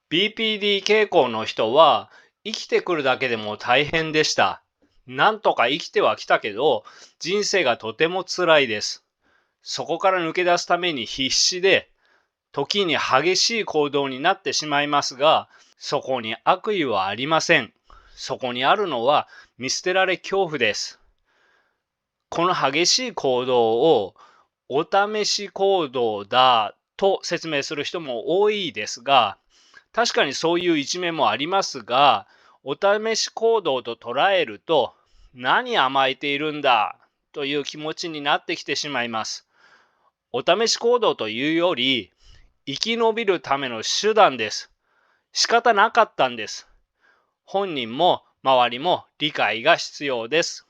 BPD 傾向の人は生きてくるだけでも大変でした。なんとか生きてはきたけど、人生がとても辛いです。そこから抜け出すために必死で、時に激しい行動になってしまいますが、そこに悪意はありません。そこにあるのは見捨てられ恐怖です。この激しい行動をお試し行動だと説明する人も多いですが、確かにそういう一面もありますが、お試し行動と捉えると、何甘えているんだという気持ちになってきてしまいます。お試し行動というより、生き延びるための手段です。仕方なかったんです。本人も周りも理解が必要です。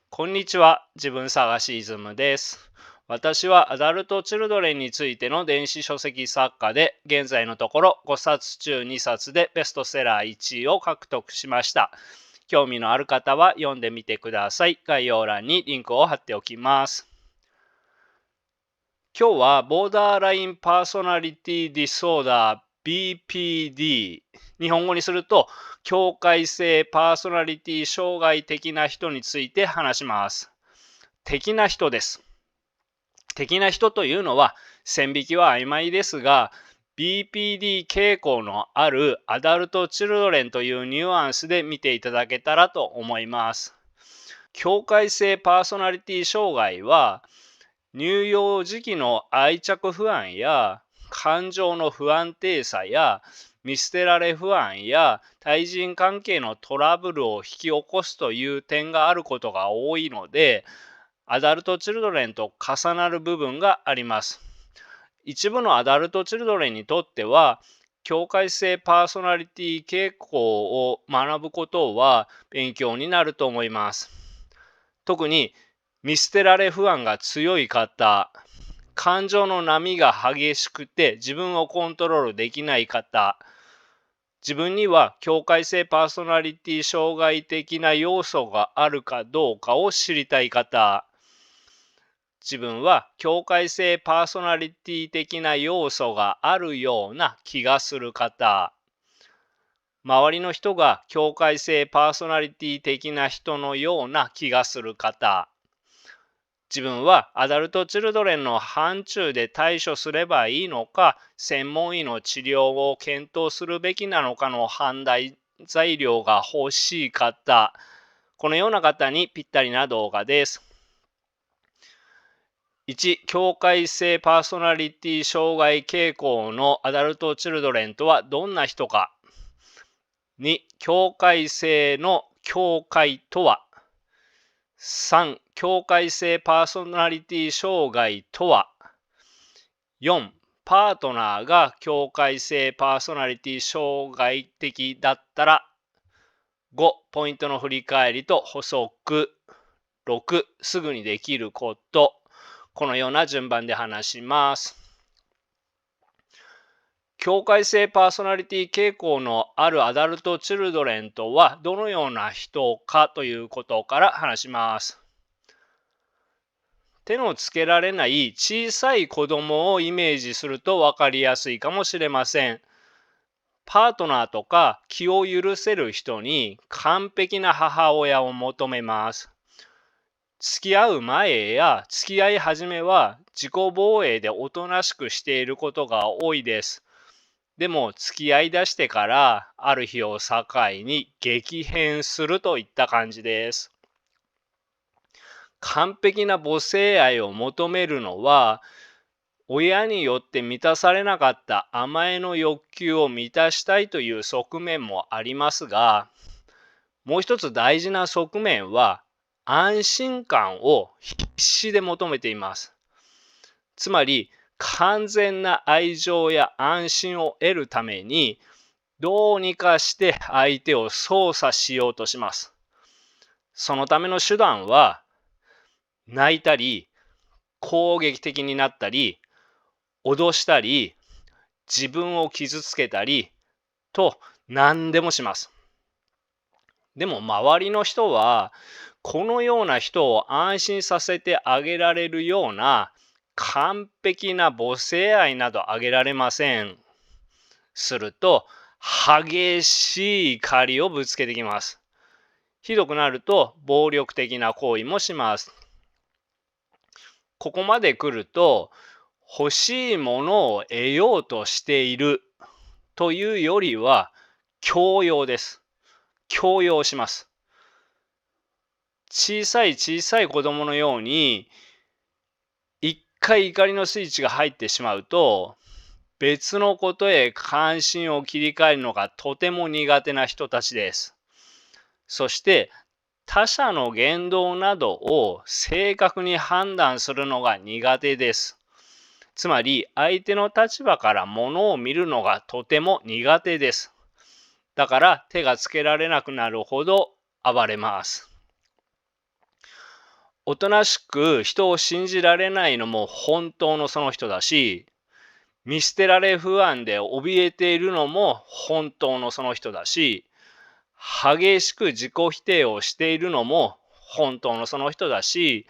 こんにちは、自分探しイズムです。私はアダルト・チルドレンについての電子書籍作家で、現在のところ5冊中2冊でベストセラー1位を獲得しました。興味のある方は読んでみてください。概要欄にリンクを貼っておきます。今日はボーダーラインパーソナリティディソーダー BPD、日本語にすると境界性パーソナリティ障害的な人について話します。的な人です。的な人というのは線引きは曖昧ですが、 BPD 傾向のあるアダルト・チルドレンというニュアンスで見ていただけたらと思います。境界性パーソナリティ障害は、乳幼児期の愛着不安や感情の不安定さや見捨てられ不安や対人関係のトラブルを引き起こすという点があることが多いので、アダルト・チルドレンと重なる部分があります。一部のアダルト・チルドレンにとっては、境界性パーソナリティ傾向を学ぶことは勉強になると思います。特に見捨てられ不安が強い方、感情の波が激しくて自分をコントロールできない方、自分には境界性パーソナリティ障害的な要素があるかどうかを知りたい方、自分は境界性パーソナリティ的な要素があるような気がする方、周りの人が境界性パーソナリティ的な人のような気がする方、自分はアダルト・チルドレンの範疇で対処すればいいのか、専門医の治療を検討するべきなのかの判断材料が欲しい方、このような方にぴったりな動画です。1、境界性パーソナリティ障害傾向のアダルト・チルドレンとはどんな人か。2、境界性の境界とは。3、境界性パーソナリティ障害とは。4、パートナーが境界性パーソナリティ障害的だったら。5、ポイントの振り返りと補足。6、すぐにできること。このような順番で話します。境界性パーソナリティ傾向のあるアダルト・チルドレンとはどのような人かということから話します。手のつけられない小さい子供をイメージすると分かりやすいかもしれません。パートナーとか気を許せる人に完璧な母親を求めます。付き合う前や付き合い始めは自己防衛でおとなしくしていることが多いです。でも付き合いだしてからある日を境に激変するといった感じです。完璧な母性愛を求めるのは、親によって満たされなかった甘えの欲求を満たしたいという側面もありますが、もう一つ大事な側面は安心感を必死で求めています。つまり完全な愛情や安心を得るためにどうにかして相手を操作しようとします。そのための手段は泣いたり攻撃的になったり脅したり自分を傷つけたりと何でもします。でも周りの人はこのような人を安心させてあげられるような完璧な母性愛など挙げられません。すると、激しい怒りをぶつけてきます。ひどくなると、暴力的な行為もします。ここまで来ると、欲しいものを得ようとしているというよりは、強要です。強要します。小さい子供のように、一回怒りのスイッチが入ってしまうと、別のことへ関心を切り替えるのがとても苦手な人たちです。そして、他者の言動などを正確に判断するのが苦手です。つまり、相手の立場からものを見るのがとても苦手です。だから手がつけられなくなるほど暴れます。おとなしく人を信じられないのも本当のその人だし、見捨てられ不安で怯えているのも本当のその人だし、激しく自己否定をしているのも本当のその人だし、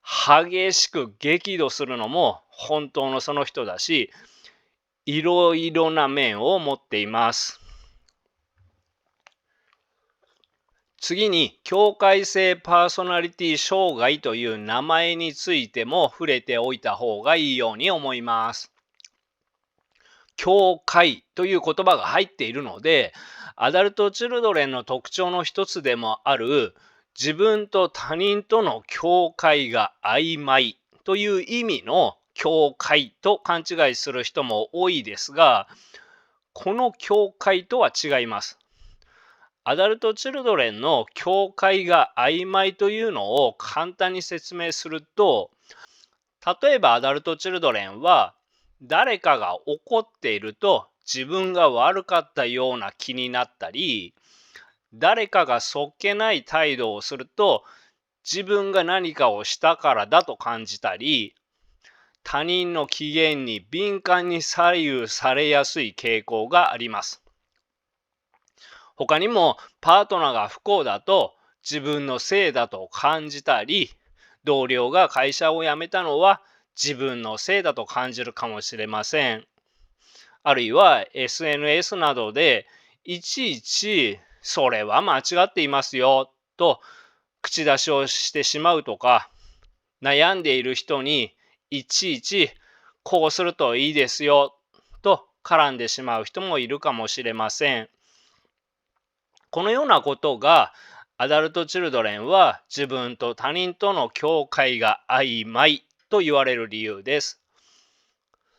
激しく激怒するのも本当のその人だし、いろいろな面を持っています。次に、境界性パーソナリティ障害という名前についても触れておいた方がいいように思います。境界という言葉が入っているので、アダルト・チルドレンの特徴の一つでもある、自分と他人との境界が曖昧という意味の境界と勘違いする人も多いですが、この境界とは違います。アダルト・チルドレンの境界が曖昧というのを簡単に説明すると、例えばアダルト・チルドレンは誰かが怒っていると自分が悪かったような気になったり、誰かがそっけない態度をすると自分が何かをしたからだと感じたり、他人の機嫌に敏感に左右されやすい傾向があります。他にもパートナーが不幸だと自分のせいだと感じたり、同僚が会社を辞めたのは自分のせいだと感じるかもしれません。あるいは SNS などでいちいちそれは間違っていますよと口出しをしてしまうとか、悩んでいる人にいちいちこうするといいですよと絡んでしまう人もいるかもしれません。このようなことがアダルト・チルドレンは自分と他人との境界が曖昧と言われる理由です。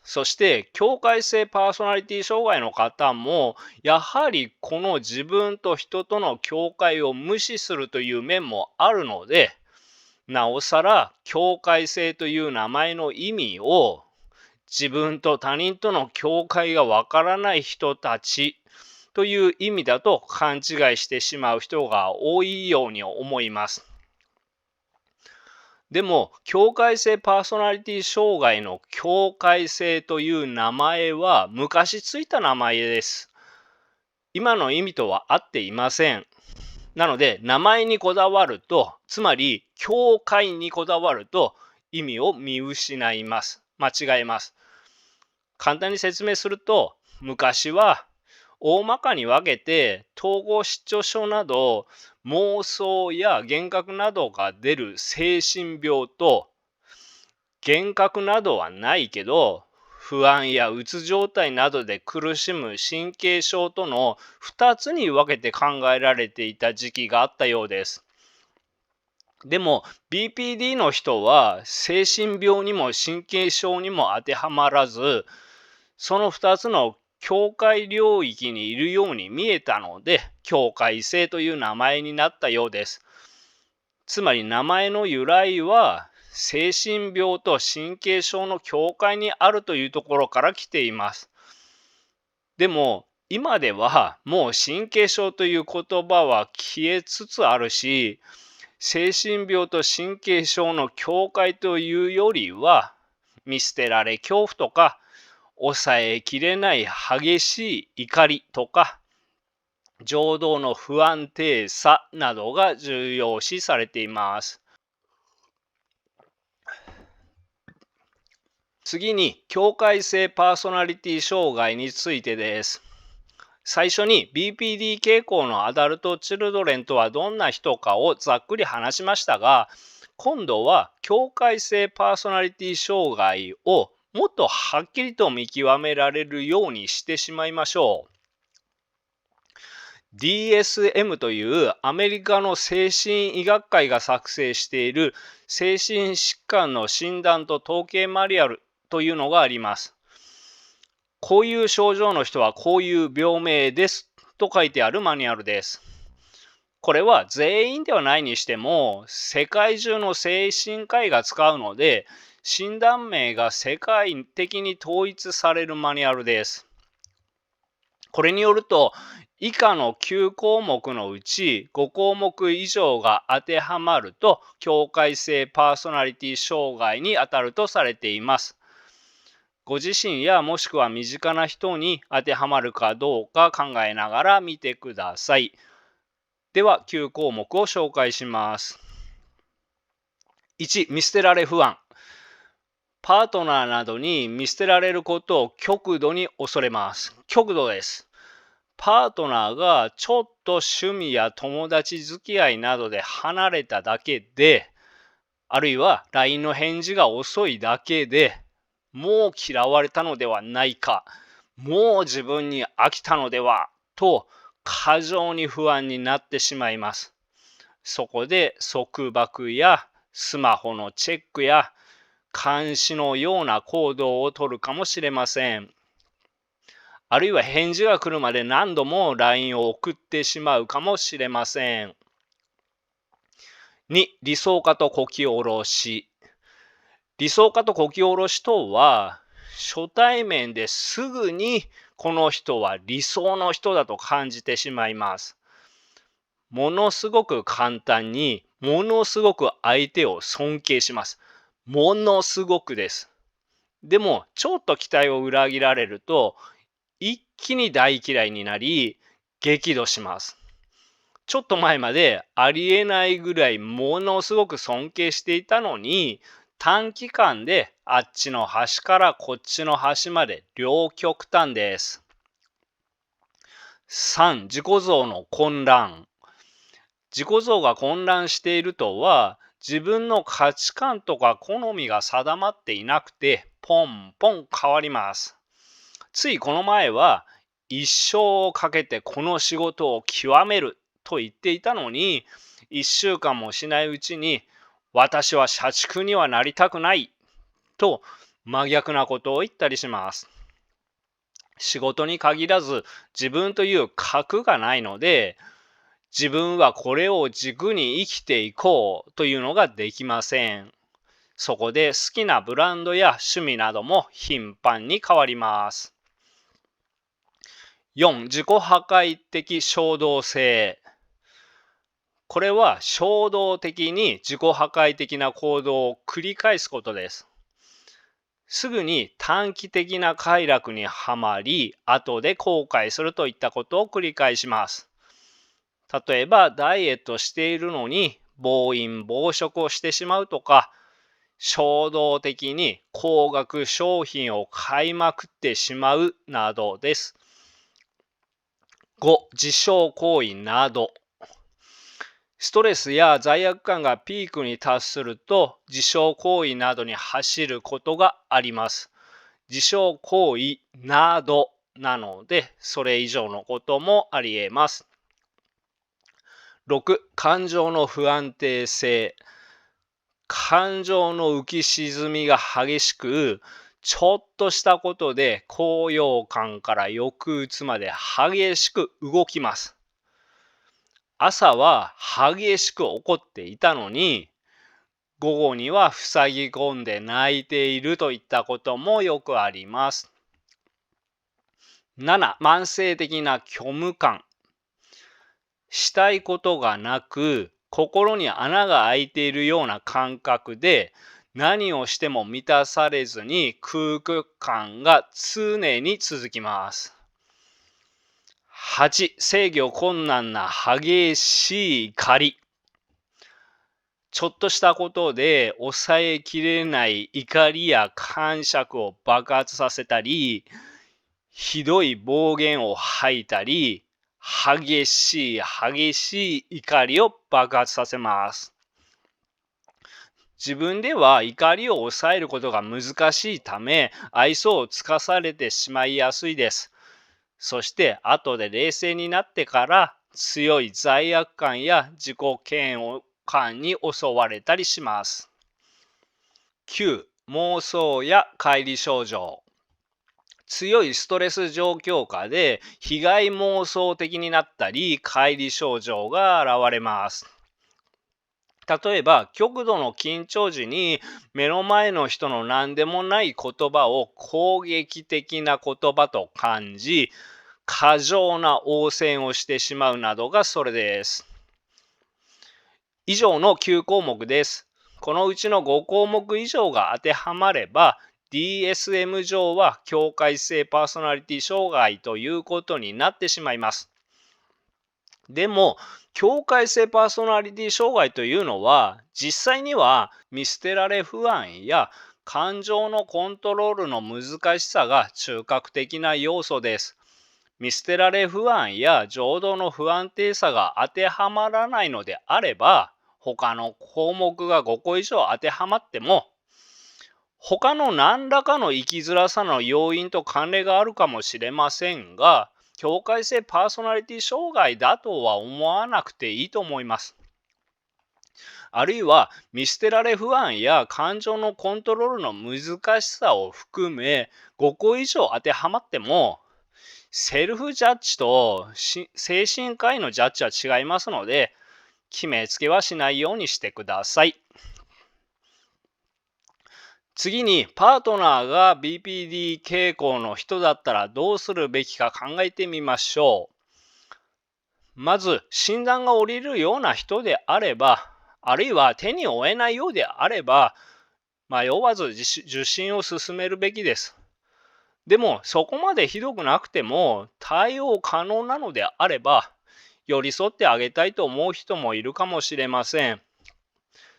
そして境界性パーソナリティ障害の方もやはりこの自分と人との境界を無視するという面もあるので、なおさら境界性という名前の意味を自分と他人との境界がわからない人たちという意味だと勘違いしてしまう人が多いように思います。でも、境界性パーソナリティ障害の境界性という名前は昔ついた名前です。今の意味とは合っていません。なので、名前にこだわると、つまり境界にこだわると意味を見失います。間違えます。簡単に説明すると、昔は大まかに分けて統合失調症など妄想や幻覚などが出る精神病と、幻覚などはないけど不安やうつ状態などで苦しむ神経症との2つに分けて考えられていた時期があったようです。でも BPD の人は精神病にも神経症にも当てはまらず、その2つの境界領域にいるように見えたので、境界性という名前になったようです。つまり名前の由来は、精神病と神経症の境界にあるというところから来ています。でも、今ではもう神経症という言葉は消えつつあるし、精神病と神経症の境界というよりは、見捨てられ恐怖とか、抑えきれない激しい怒りとか、情動の不安定さなどが重要視されています。次に、境界性パーソナリティ障害についてです。最初に BPD 傾向のアダルト・チルドレンとはどんな人かをざっくり話しましたが、今度は境界性パーソナリティ障害をもっとはっきりと見極められるようにしてしまいましょう。DSM というアメリカの精神医学会が作成している精神疾患の診断と統計マニュアルというのがあります。こういう症状の人はこういう病名ですと書いてあるマニュアルです。これは全員ではないにしても世界中の精神科医が使うので、診断名が世界的に統一されるマニュアルです。これによると、以下の9項目のうち5項目以上が当てはまると境界性パーソナリティ障害にあたるとされています。ご自身やもしくは身近な人に当てはまるかどうか考えながら見てください。では9項目を紹介します。1、見捨てられ不安。パートナーなどに見捨てられることを極度に恐れます。極度です。パートナーがちょっと趣味や友達付き合いなどで離れただけで、あるいは LINE の返事が遅いだけで、もう嫌われたのではないか、もう自分に飽きたのでは、と過剰に不安になってしまいます。そこで束縛やスマホのチェックや監視のような行動をとるかもしれません。あるいは返事が来るまで何度も LINE を送ってしまうかもしれません。2、理想化とこき下ろし。理想化とこき下ろしとは、初対面ですぐにこの人は理想の人だと感じてしまいます。ものすごく簡単に、ものすごく相手を尊敬します。ものすごくです。でも、ちょっと期待を裏切られると、一気に大嫌いになり、激怒します。ちょっと前までありえないぐらいものすごく尊敬していたのに、短期間であっちの端からこっちの端まで両極端です。3、自己像の混乱。自己像が混乱しているとは、自分の価値観とか好みが定まっていなくて、ポンポン変わります。ついこの前は、一生をかけてこの仕事を極めると言っていたのに、1週間もしないうちに、私は社畜にはなりたくないと真逆なことを言ったりします。仕事に限らず自分という核がないので、自分はこれを軸に生きていこうというのができません。そこで好きなブランドや趣味なども頻繁に変わります。4、自己破壊的衝動性。これは衝動的に自己破壊的な行動を繰り返すことです。すぐに短期的な快楽にはまり、後で後悔するといったことを繰り返します。例えば、ダイエットしているのに暴飲暴食をしてしまうとか、衝動的に高額商品を買いまくってしまうなどです。5、自傷行為など。ストレスや罪悪感がピークに達すると自傷行為などに走ることがあります。自傷行為などなので、それ以上のこともあり得ます。6、感情の不安定性。感情の浮き沈みが激しく、ちょっとしたことで高揚感から抑うつまで激しく動きます。朝は激しく怒っていたのに、午後には塞ぎ込んで泣いているといったこともよくあります。7、慢性的な虚無感。したいことがなく、心に穴が開いているような感覚で、何をしても満たされずに空虚感が常に続きます。8、制御困難な激しい怒り。ちょっとしたことで抑えきれない怒りや癇癪を爆発させたり、ひどい暴言を吐いたり、激しい怒りを爆発させます。自分では怒りを抑えることが難しいため、愛想をつかされてしまいやすいです。そして後で冷静になってから強い罪悪感や自己嫌悪感に襲われたりします。9、妄想や乖離症状。強いストレス状況下で被害妄想的になったり、乖離症状が現れます。例えば、極度の緊張時に目の前の人の何でもない言葉を攻撃的な言葉と感じ、過剰な応戦をしてしまうなどがそれです。以上の9項目です。このうちの5項目以上が当てはまれば、DSM 上は境界性パーソナリティ障害ということになってしまいます。でも、境界性パーソナリティ障害というのは、実際には見捨てられ不安や感情のコントロールの難しさが中核的な要素です。見捨てられ不安や情動の不安定さが当てはまらないのであれば、他の項目が5個以上当てはまっても、他の何らかの生きづらさの要因と関連があるかもしれませんが、境界性パーソナリティ障害だとは思わなくていいと思います。あるいは見捨てられ不安や感情のコントロールの難しさを含め5個以上当てはまっても、セルフジャッジと精神科医のジャッジは違いますので、決めつけはしないようにしてください。次に、パートナーが BPD 傾向の人だったらどうするべきか考えてみましょう。まず、診断が下りるような人であれば、あるいは手に負えないようであれば、迷わず受診を進めるべきです。でも、そこまでひどくなくても、対応可能なのであれば、寄り添ってあげたいと思う人もいるかもしれません。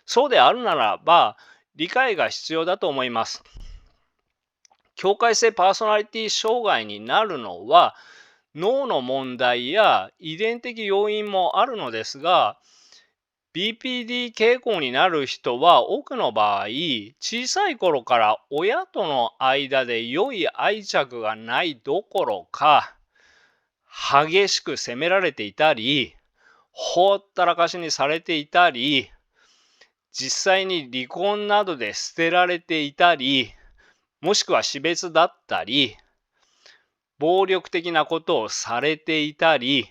そうであるならば、理解が必要だと思います。境界性パーソナリティ障害になるのは、脳の問題や遺伝的要因もあるのですが、BPD 傾向になる人は多くの場合、小さい頃から親との間で良い愛着がないどころか、激しく責められていたり、ほったらかしにされていたり、実際に離婚などで捨てられていたり、もしくは死別だったり、暴力的なことをされていたり、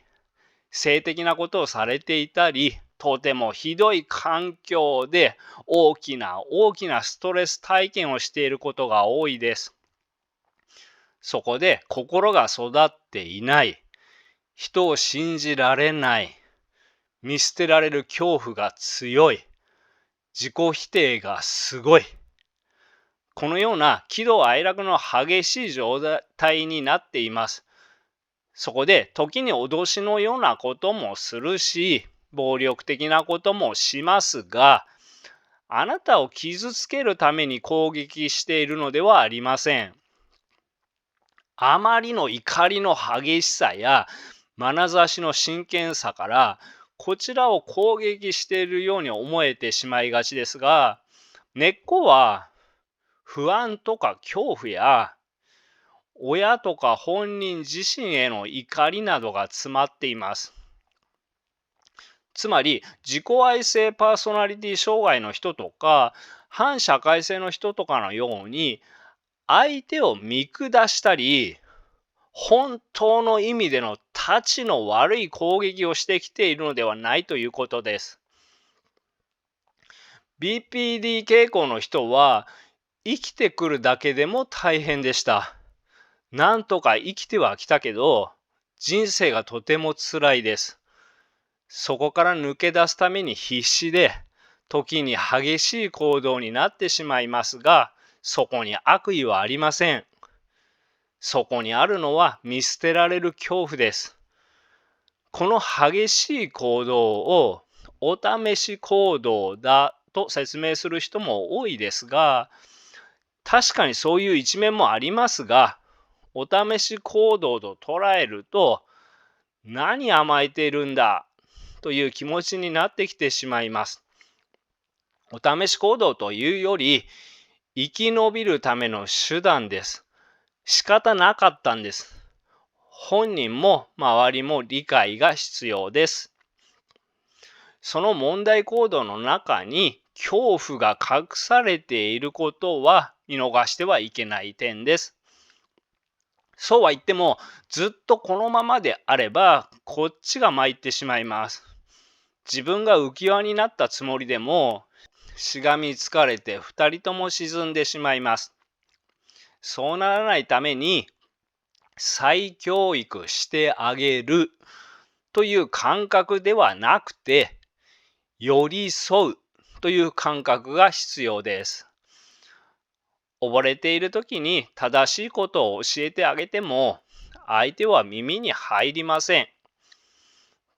性的なことをされていたり、とてもひどい環境で大きなストレス体験をしていることが多いです。そこで心が育っていない、人を信じられない、見捨てられる恐怖が強い、自己否定がすごい。このような喜怒哀楽の激しい状態になっています。そこで時に脅しのようなこともするし、暴力的なこともしますが、あなたを傷つけるために攻撃しているのではありません。あまりの怒りの激しさや眼差しの真剣さから、こちらを攻撃しているように思えてしまいがちですが、根っこは不安とか恐怖や親とか本人自身への怒りなどが詰まっています。つまり、自己愛性パーソナリティ障害の人とか、反社会性の人とかのように、相手を見下したり、本当の意味でのたちの悪い攻撃をしてきているのではないということです。BPD 傾向の人は、生きてくるだけでも大変でした。なんとか生きてはきたけど、人生がとても辛いです。そこから抜け出すために必死で、時に激しい行動になってしまいますが、そこに悪意はありません。そこにあるのは見捨てられる恐怖です。この激しい行動をお試し行動だと説明する人も多いですが、確かにそういう一面もありますが、お試し行動と捉えると、何甘えているんだという気持ちになってきてしまいます。お試し行動というより、生き延びるための手段です。仕方なかったんです。本人も周りも理解が必要です。その問題行動の中に恐怖が隠されていることは見逃してはいけない点です。そうは言っても、ずっとこのままであれば、こっちが参ってしまいます。自分が浮き輪になったつもりでも、しがみつかれて二人とも沈んでしまいます。そうならないために、再教育してあげるという感覚ではなくて、寄り添うという感覚が必要です。溺れている時に正しいことを教えてあげても、相手は耳に入りません。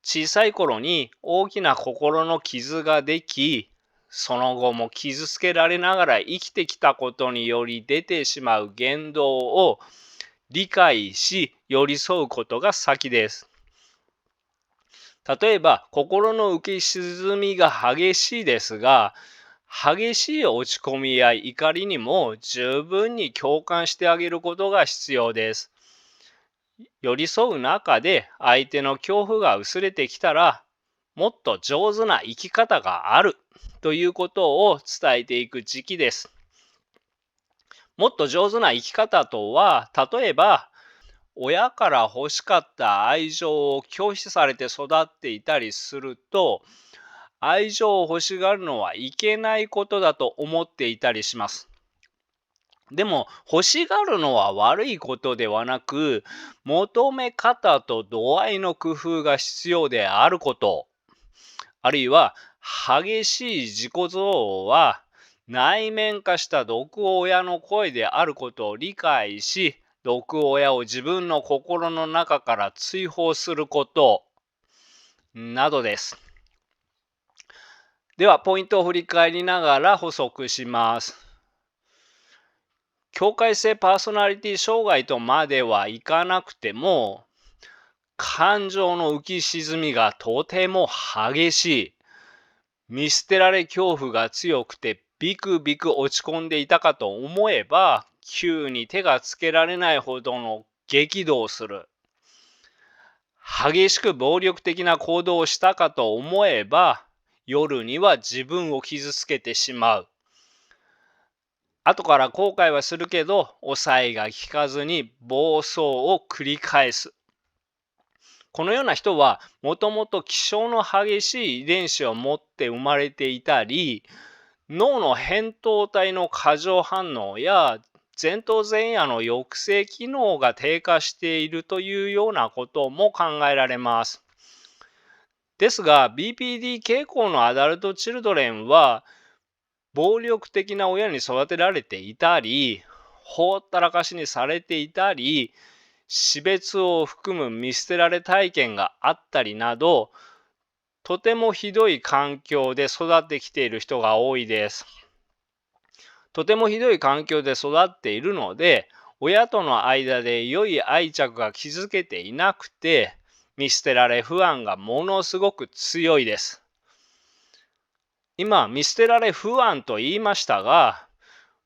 小さい頃に大きな心の傷ができ、その後も傷つけられながら生きてきたことにより出てしまう言動を理解し寄り添うことが先です。例えば心の浮き沈みが激しいですが、激しい落ち込みや怒りにも十分に共感してあげることが必要です。寄り添う中で相手の恐怖が薄れてきたら、もっと上手な生き方があるということを伝えていく時期です。もっと上手な生き方とは、例えば親から欲しかった愛情を拒否されて育っていたりすると、愛情を欲しがるのはいけないことだと思っていたりします。でも欲しがるのは悪いことではなく、求め方と度合いの工夫が必要であること、あるいは激しい自己憎悪は内面化した毒親の声であることを理解し、毒親を自分の心の中から追放することなどです。ではポイントを振り返りながら補足します。境界性パーソナリティ障害とまではいかなくても、感情の浮き沈みがとても激しい、見捨てられ恐怖が強くてビクビク落ち込んでいたかと思えば、急に手がつけられないほどの激怒をする。激しく暴力的な行動をしたかと思えば、夜には自分を傷つけてしまう。後から後悔はするけど、抑えが効かずに暴走を繰り返す。このような人は、もともと気性の激しい遺伝子を持って生まれていたり、脳の扁桃体の過剰反応や前頭前野の抑制機能が低下しているというようなことも考えられます。ですが、BPD 傾向のアダルト・チルドレンは、暴力的な親に育てられていたり、ほったらかしにされていたり、死別を含む見捨てられ体験があったりなど、とてもひどい環境で育ってきている人が多いです。とてもひどい環境で育っているので、親との間で良い愛着が築けていなくて、見捨てられ不安がものすごく強いです。今、見捨てられ不安と言いましたが、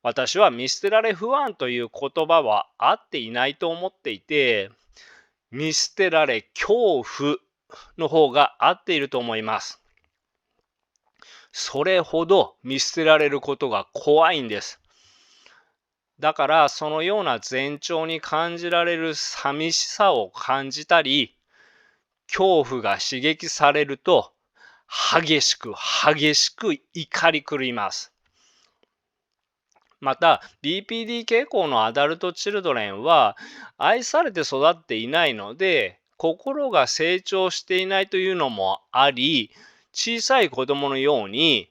私は見捨てられ不安という言葉は合っていないと思っていて、見捨てられ恐怖の方が合っていると思います。それほど見捨てられることが怖いんです。だからそのような前兆に感じられる寂しさを感じたり、恐怖が刺激されると激しく怒り狂います。また BPD 傾向のアダルト・チルドレンは愛されて育っていないので、心が成長していないというのもあり、小さい子供のように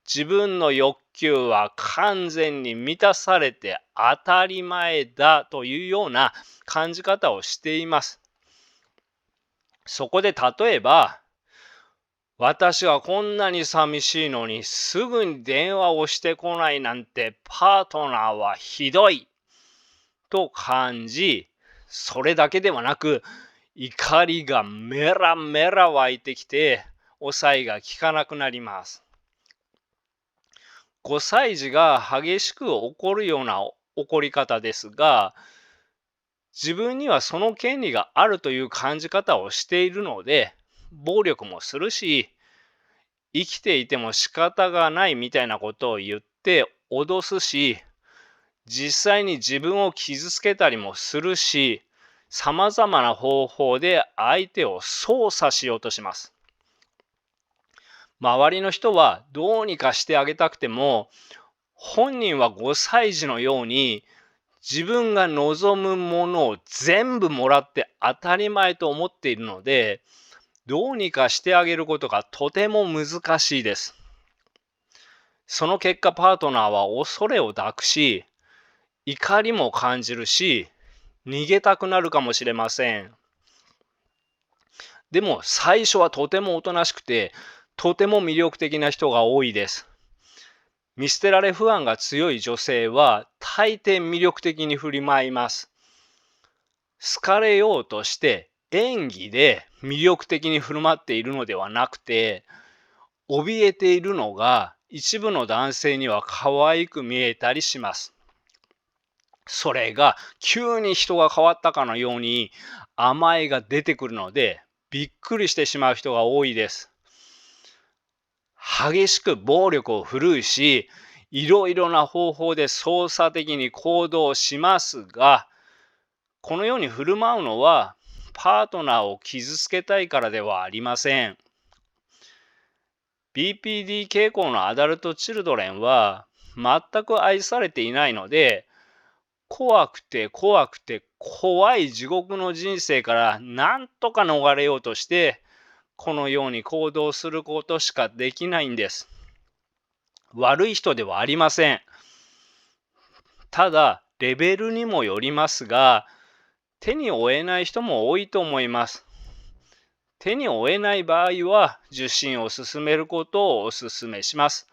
自分の欲求は完全に満たされて当たり前だというような感じ方をしています。そこで例えば、私はこんなに寂しいのにすぐに電話をしてこないなんてパートナーはひどいと感じ、それだけではなく怒りがメラメラ湧いてきて抑えが効かなくなります。5歳児が激しく怒るような怒り方ですが、自分にはその権利があるという感じ方をしているので、暴力もするし、生きていても仕方がないみたいなことを言って脅すし、実際に自分を傷つけたりもするし、様々な方法で相手を操作しようとします。周りの人はどうにかしてあげたくても、本人は5歳児のように自分が望むものを全部もらって当たり前と思っているので、どうにかしてあげることがとても難しいです。その結果、パートナーは恐れを抱くし、怒りも感じるし、逃げたくなるかもしれません。でも最初はとてもおとなしくて、とても魅力的な人が多いです。見捨てられ不安が強い女性は大抵魅力的に振り舞います。好かれようとして演技で魅力的に振る舞っているのではなくて、怯えているのが一部の男性には可愛く見えたりします。それが急に人が変わったかのように甘えが出てくるので、びっくりしてしまう人が多いです。激しく暴力を振るうし、いろいろな方法で操作的に行動しますが、このように振る舞うのはパートナーを傷つけたいからではありません。BPD 傾向のアダルト・チルドレンは全く愛されていないので、怖くて怖くて怖い地獄の人生からなんとか逃れようとして、このように行動することしかできないんです。悪い人ではありません。ただ、レベルにもよりますが、手に負えない人も多いと思います。手に負えない場合は、受診を勧めることをお勧めします。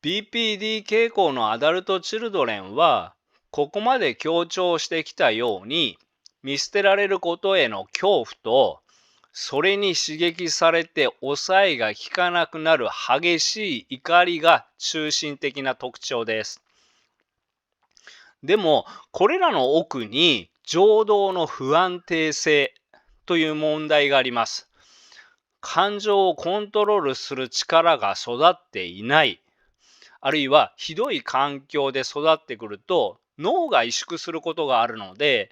BPD 傾向のアダルト・チルドレンは、ここまで強調してきたように、見捨てられることへの恐怖と、それに刺激されて抑えが効かなくなる激しい怒りが中心的な特徴です。でも、これらの奥に情動の不安定性という問題があります。感情をコントロールする力が育っていない、あるいはひどい環境で育ってくると脳が萎縮することがあるので、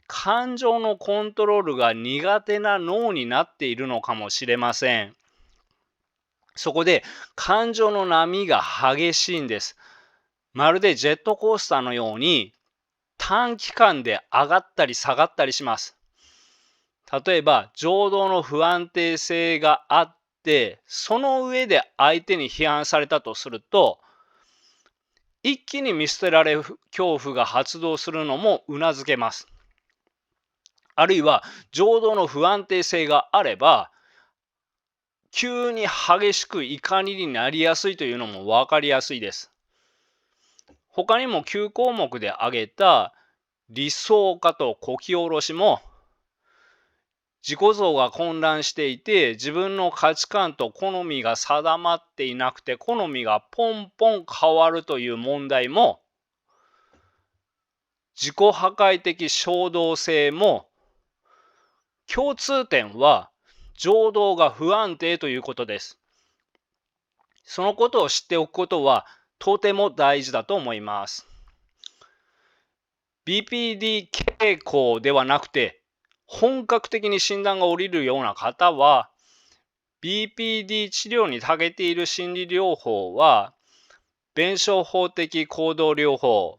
感情のコントロールが苦手な脳になっているのかもしれません。そこで感情の波が激しいんです。まるでジェットコースターのように短期間で上がったり下がったりします。例えば情動の不安定性があって、その上で相手に批判されたとすると、一気に見捨てられる恐怖が発動するのもうなずけます。あるいは情動の不安定性があれば、急に激しく怒りになりやすいというのも分かりやすいです。他にも9項目で挙げた理想化とこき下ろしも、自己像が混乱していて自分の価値観と好みが定まっていなくて好みがポンポン変わるという問題も、自己破壊的衝動性も、共通点は情動が不安定ということです。そのことを知っておくことはとても大事だと思います。BPD 傾向ではなくて、本格的に診断が下りるような方は、BPD 治療に長けている心理療法は、弁証法的行動療法、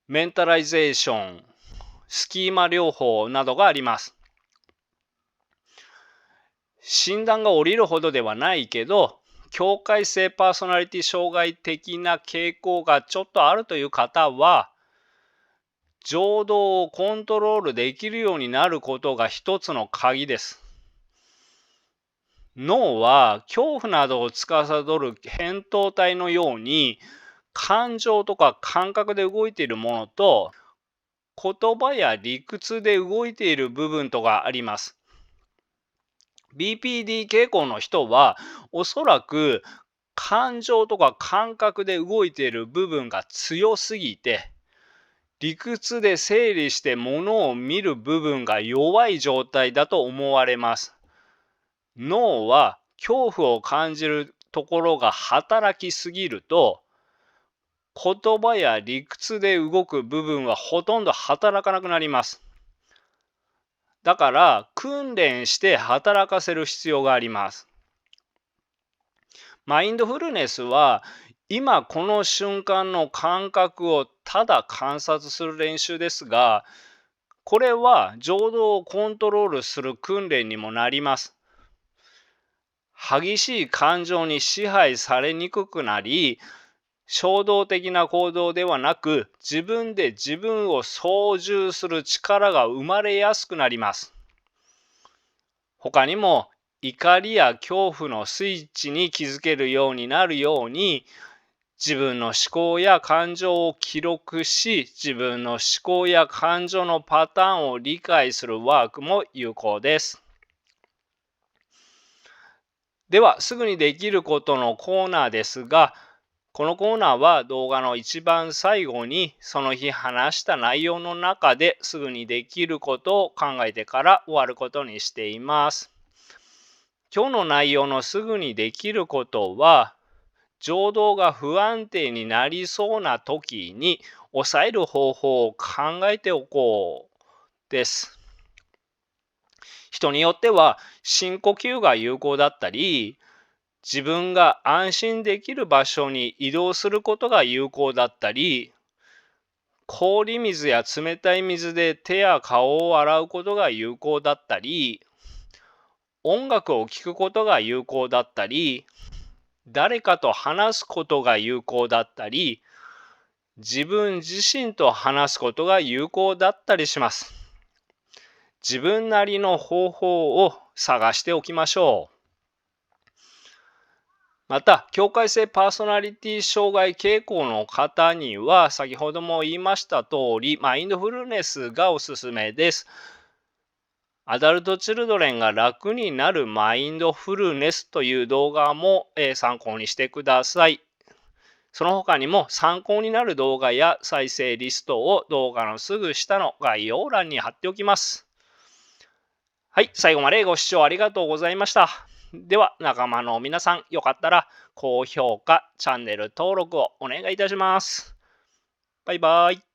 メンタライゼーション、スキーマ療法などがあります。診断が下りるほどではないけど、境界性パーソナリティ障害的な傾向がちょっとあるという方は、情動をコントロールできるようになることが一つの鍵です。脳は恐怖などを司る扁桃体のように感情とか感覚で動いているものと言葉や理屈で動いている部分とかあります。BPD 傾向の人はおそらく感情とか感覚で動いている部分が強すぎて理屈で整理して物を見る部分が弱い状態だと思われます。脳は恐怖を感じるところが働きすぎると言葉や理屈で動く部分はほとんど働かなくなります。だから訓練して働かせる必要があります。マインドフルネスは今この瞬間の感覚をただ観察する練習ですが、これは情動をコントロールする訓練にもなります。激しい感情に支配されにくくなり、衝動的な行動ではなく、自分で自分を操縦する力が生まれやすくなります。他にも、怒りや恐怖のスイッチに気づけるようになるように、自分の思考や感情を記録し、自分の思考や感情のパターンを理解するワークも有効です。では、すぐにできることのコーナーですが、このコーナーは動画の一番最後にその日話した内容の中ですぐにできることを考えてから終わることにしています。今日の内容のすぐにできることは、情動が不安定になりそうな時に抑える方法を考えておこうです。人によっては深呼吸が有効だったり、自分が安心できる場所に移動することが有効だったり、氷水や冷たい水で手や顔を洗うことが有効だったり、音楽を聴くことが有効だったり、誰かと話すことが有効だったり、自分自身と話すことが有効だったりします。自分なりの方法を探しておきましょう。また、境界性パーソナリティ障害傾向の方には、先ほども言いました通り、マインドフルネスがおすすめです。アダルトチルドレンが楽になるマインドフルネスという動画も参考にしてください。その他にも参考になる動画や再生リストを動画のすぐ下の概要欄に貼っておきます。はい、最後までご視聴ありがとうございました。では、仲間の皆さん、よかったら高評価、チャンネル登録をお願いいたします。バイバイ。